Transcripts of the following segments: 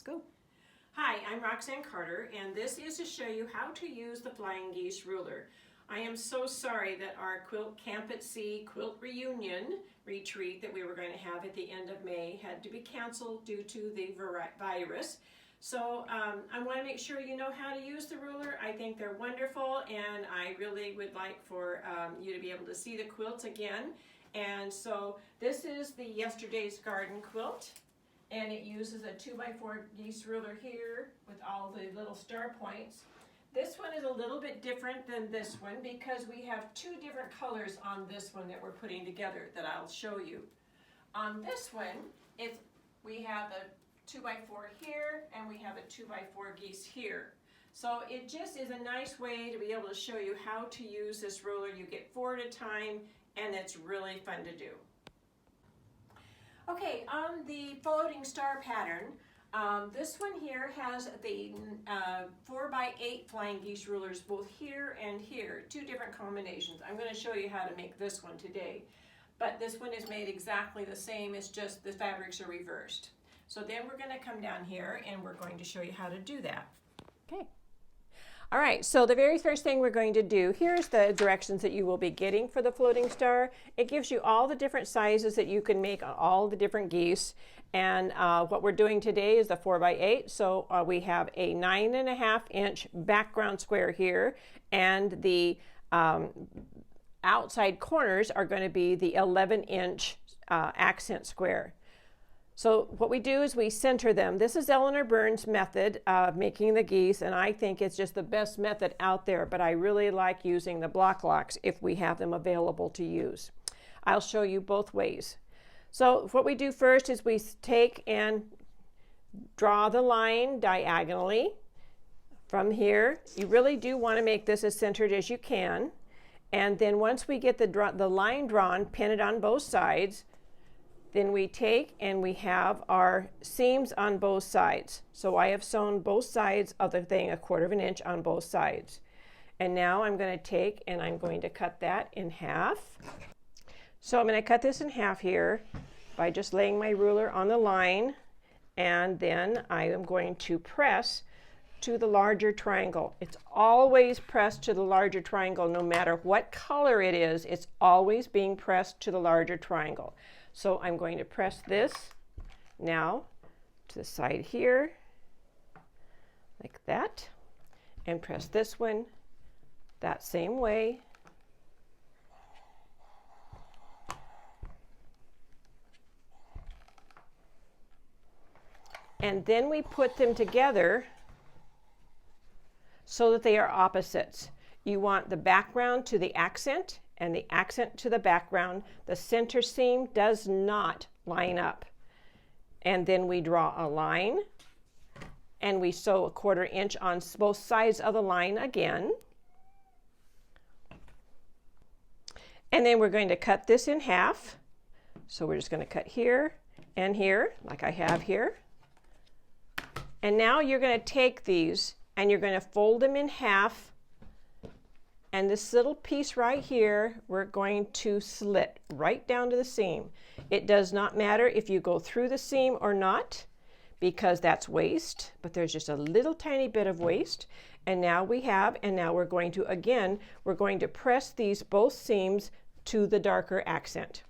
Go. Hi, I'm Roxanne Carter, and this is to show you how to use the Flying Geese ruler. I am so sorry that our Quilt Camp at Sea Quilt Reunion retreat that we were going to have at the end of May had to be canceled due to the virus. So I want to make sure you know how to use the ruler. I think they're wonderful, and I really would like for you to be able to see the quilts again. And so this is the Yesterday's Garden quilt, and it uses a 2x4 geese ruler here with all the little star points. This one is a little bit different than this one because we have two different colors on this one that we're putting together that I'll show you. On this one, we have a 2x4 here and we have a 2x4 geese here. So it just is a nice way to be able to show you how to use this ruler. You get 4 at a time, and it's really fun to do. Okay, on the floating star pattern, this one here has the 4x8 flying geese rulers both here and here, two different combinations. I'm going to show you how to make this one today, but this one is made exactly the same, it's just the fabrics are reversed. So then we're going to come down here and we're going to show you how to do that. Okay. All right, so the very first thing we're going to do, here's the directions that you will be getting for the floating star. It gives you all the different sizes that you can make on all the different geese. And what we're doing today is the 4x8. So we have a 9.5-inch background square here, and the outside corners are going to be the 11-inch accent square. So what we do is we center them. This is Eleanor Burns' method of making the geese, and I think it's just the best method out there, but I really like using the block locks if we have them available to use. I'll show you both ways. So what we do first is we take and draw the line diagonally from here. You really do want to make this as centered as you can. And then once we get the line drawn, pin it on both sides. Then we take and we have our seams on both sides. So I have sewn both sides of the thing 1/4 inch on both sides. And now I'm going to take and I'm going to cut that in half. So I'm going to cut this in half here by just laying my ruler on the line, and then I am going to press to the larger triangle. It's always pressed to the larger triangle no matter what color it is. It's always being pressed to the larger triangle. So I'm going to press this now to the side here, like that, and press this one that same way. And then we put them together so that they are opposites. You want the background to the accent and the accent to the background. The center seam does not line up. And then we draw a line and we sew 1/4 inch on both sides of the line again. And then we're going to cut this in half. So we're just going to cut here and here, like I have here. And now you're going to take these and you're going to fold them in half. And this little piece right here, we're going to slit right down to the seam. It does not matter if you go through the seam or not, because that's waste, but there's just a little tiny bit of waste. And now we're going to, again, we're going to press these both seams to the darker accent.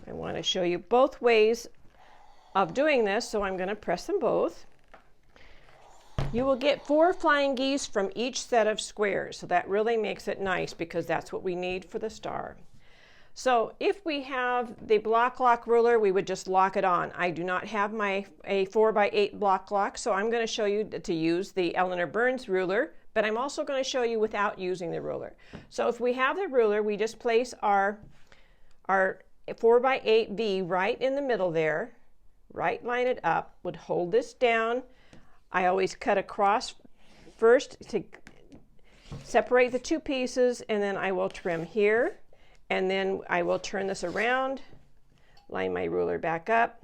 I want to show you both ways of doing this, so I'm going to press them both. You will get 4 flying geese from each set of squares, so that really makes it nice because that's what we need for the star. So if we have the block lock ruler, we would just lock it on. I do not have a 4x8 block lock, so I'm going to show you to use the Eleanor Burns ruler, but I'm also going to show you without using the ruler. So if we have the ruler, we just place our 4x8 V right in the middle there, right line it up, would hold this down. I always cut across first to separate the two pieces, and then I will trim here, and then I will turn this around, line my ruler back up,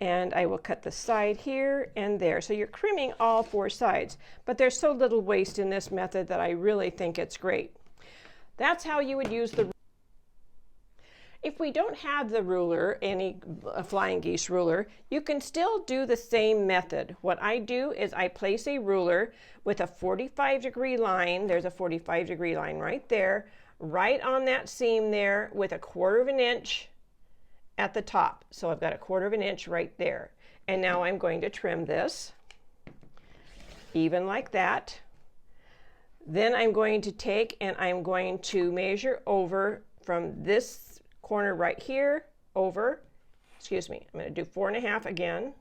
And I will cut the side here and there. So you're trimming all 4 sides, but there's so little waste in this method that I really think it's great. That's how you would use the. If we don't have the ruler, any flying geese ruler, you can still do the same method. What I do is I place a ruler with a 45-degree line. There's a 45-degree line right there, right on that seam there with a 1/4 of an inch at the top. So I've got a 1/4 of an inch right there. And now I'm going to trim this, even like that. Then I'm going to take and I'm going to measure over from this corner right here over, excuse me, I'm going to do 4.5 again.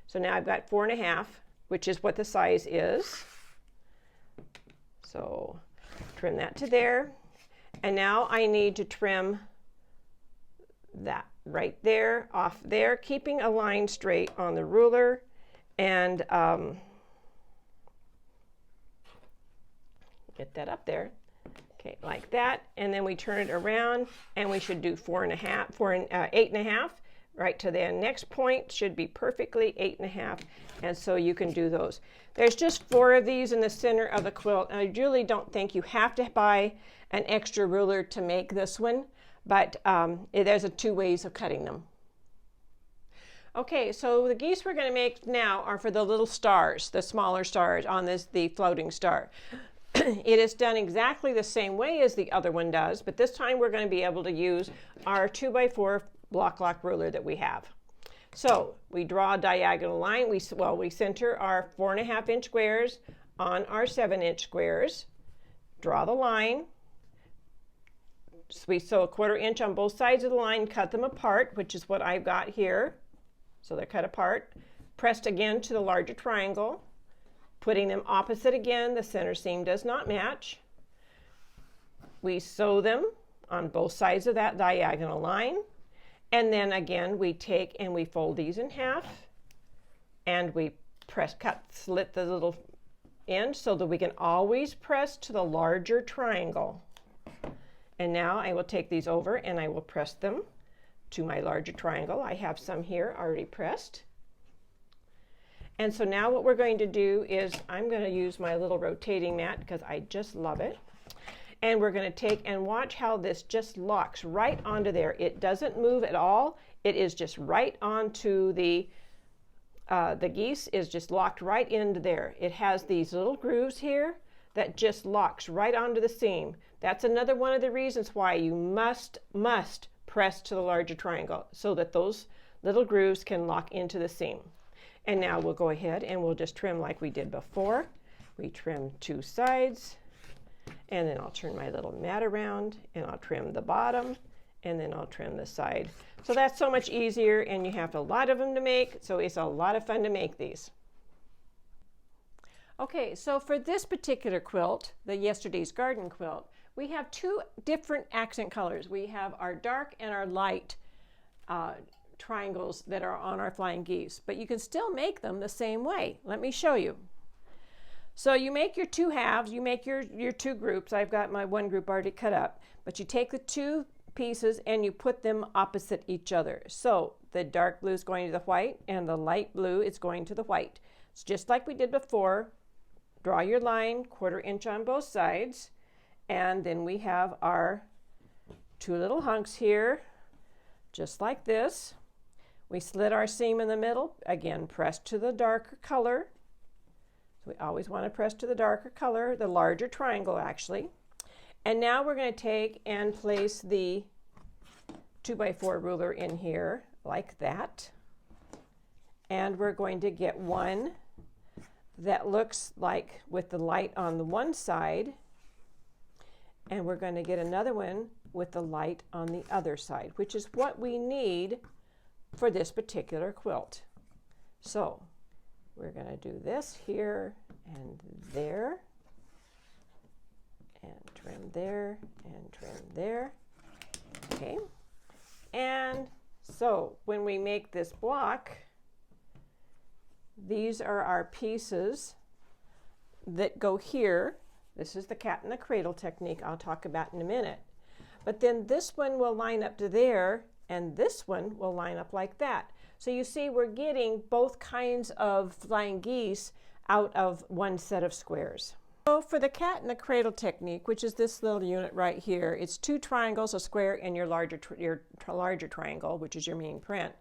So now I've got 4.5, which is what the size is. So trim that to there. And now I need to trim that right there off there, keeping a line straight on the ruler, and get that up there. Okay, like that, and then we turn it around, and we should do 8.5, right to the next point should be perfectly 8.5, and so you can do those. There's just 4 of these in the center of the quilt, and I really don't think you have to buy an extra ruler to make this one, but there's 2 ways of cutting them. Okay, so the geese we're going to make now are for the little stars, the smaller stars on the floating star. It is done exactly the same way as the other one does, but this time we're going to be able to use our 2x4 block lock ruler that we have. So we draw a diagonal line. We center our 4.5-inch squares on our 7-inch squares. Draw the line. So we sew a 1/4 inch on both sides of the line, cut them apart, which is what I've got here. So they're cut apart. Pressed again to the larger triangle. Putting them opposite again, the center seam does not match. We sew them on both sides of that diagonal line. And then again, we take and we fold these in half. And we slit the little end so that we can always press to the larger triangle. And now I will take these over and I will press them to my larger triangle. I have some here already pressed. And so now what we're going to do is I'm going to use my little rotating mat because I just love it. And we're going to take and watch how this just locks right onto there. It doesn't move at all. It is just right onto the geese is just locked right into there. It has these little grooves here that just locks right onto the seam. That's another one of the reasons why you must press to the larger triangle so that those little grooves can lock into the seam. And now we'll go ahead and we'll just trim like we did before. We trim 2 sides, and then I'll turn my little mat around, and I'll trim the bottom, and then I'll trim the side. So that's so much easier, and you have a lot of them to make, so it's a lot of fun to make these. Okay, so for this particular quilt, the Yesterday's Garden quilt, we have 2 different accent colors. We have our dark and our light triangles that are on our flying geese, but you can still make them the same way. Let me show you. So you make your 2 halves, you make your 2 groups. I've got my 1 group already cut up, but you take the 2 pieces and you put them opposite each other. So the dark blue is going to the white and the light blue is going to the white. It's just like we did before. Draw your line, 1/4 inch on both sides, and then we have our 2 little hunks here, just like this. We slit our seam in the middle, again press to the darker color. So we always want to press to the darker color, the larger triangle actually. And now we're going to take and place the 2x4 ruler in here like that. And we're going to get one that looks like with the light on the one side, and we're going to get another one with the light on the other side, which is what we need for this particular quilt. So we're going to do this here and there, and trim there and trim there. Okay, and so when we make this block, these are our pieces that go here. This is the cat in the cradle technique I'll talk about in a minute. But then this one will line up to there, and this one will line up like that. So you see we're getting both kinds of flying geese out of one set of squares. So for the cat in the cradle technique, which is this little unit right here, it's 2 triangles, a square, and your larger triangle, which is your main print.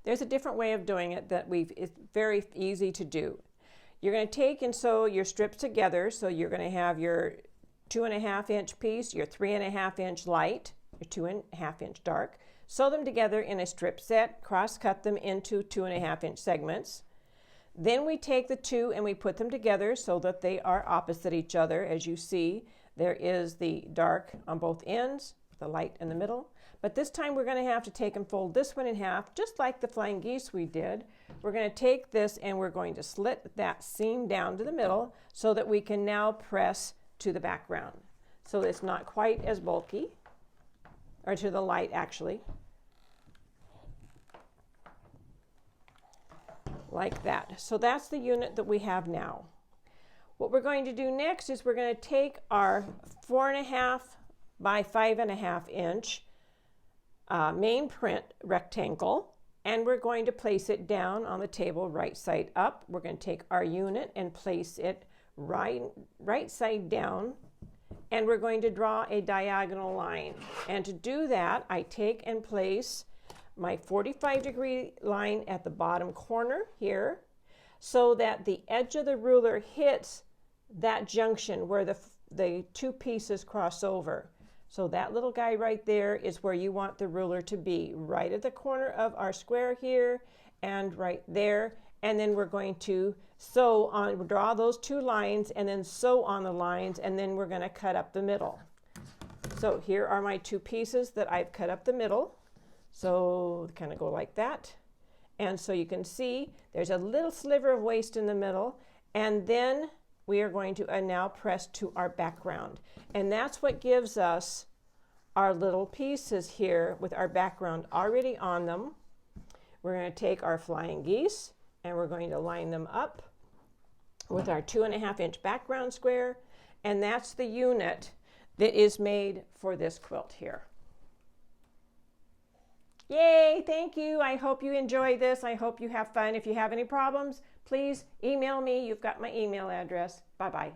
There's a different way of doing it that it's very easy to do. You're going to take and sew your strips together. So you're going to have your 2.5 inch piece, your 3.5 inch light, your 2.5 inch dark. Sew them together in a strip set, cross cut them into 2.5 inch segments. Then we take the two and we put them together so that they are opposite each other. As you see, there is the dark on both ends, the light in the middle. But this time we're going to have to take and fold this one in half, just like the flying geese we did. We're going to take this and we're going to slit that seam down to the middle so that we can now press to the background. So it's not quite as bulky, or to the light actually. Like that. So that's the unit that we have now. What we're going to do next is we're going to take our 4.5 by 5.5 inch main print rectangle, and we're going to place it down on the table right side up. We're going to take our unit and place it right side down, and we're going to draw a diagonal line. And to do that, I take and place my 45-degree line at the bottom corner here so that the edge of the ruler hits that junction where the two pieces cross over. So that little guy right there is where you want the ruler to be, right at the corner of our square here and right there. And then we're going to draw those 2 lines and then sew on the lines, and then we're going to cut up the middle. So here are my 2 pieces that I've cut up the middle. So kind of go like that. And so you can see there's a little sliver of waste in the middle, and then we are going to now press to our background. And that's what gives us our little pieces here with our background already on them. We're going to take our flying geese and we're going to line them up with our 2.5 inch background square. And that's the unit that is made for this quilt here. Yay, thank you. I hope you enjoy this. I hope you have fun. If you have any problems, please email me. You've got my email address. Bye-bye.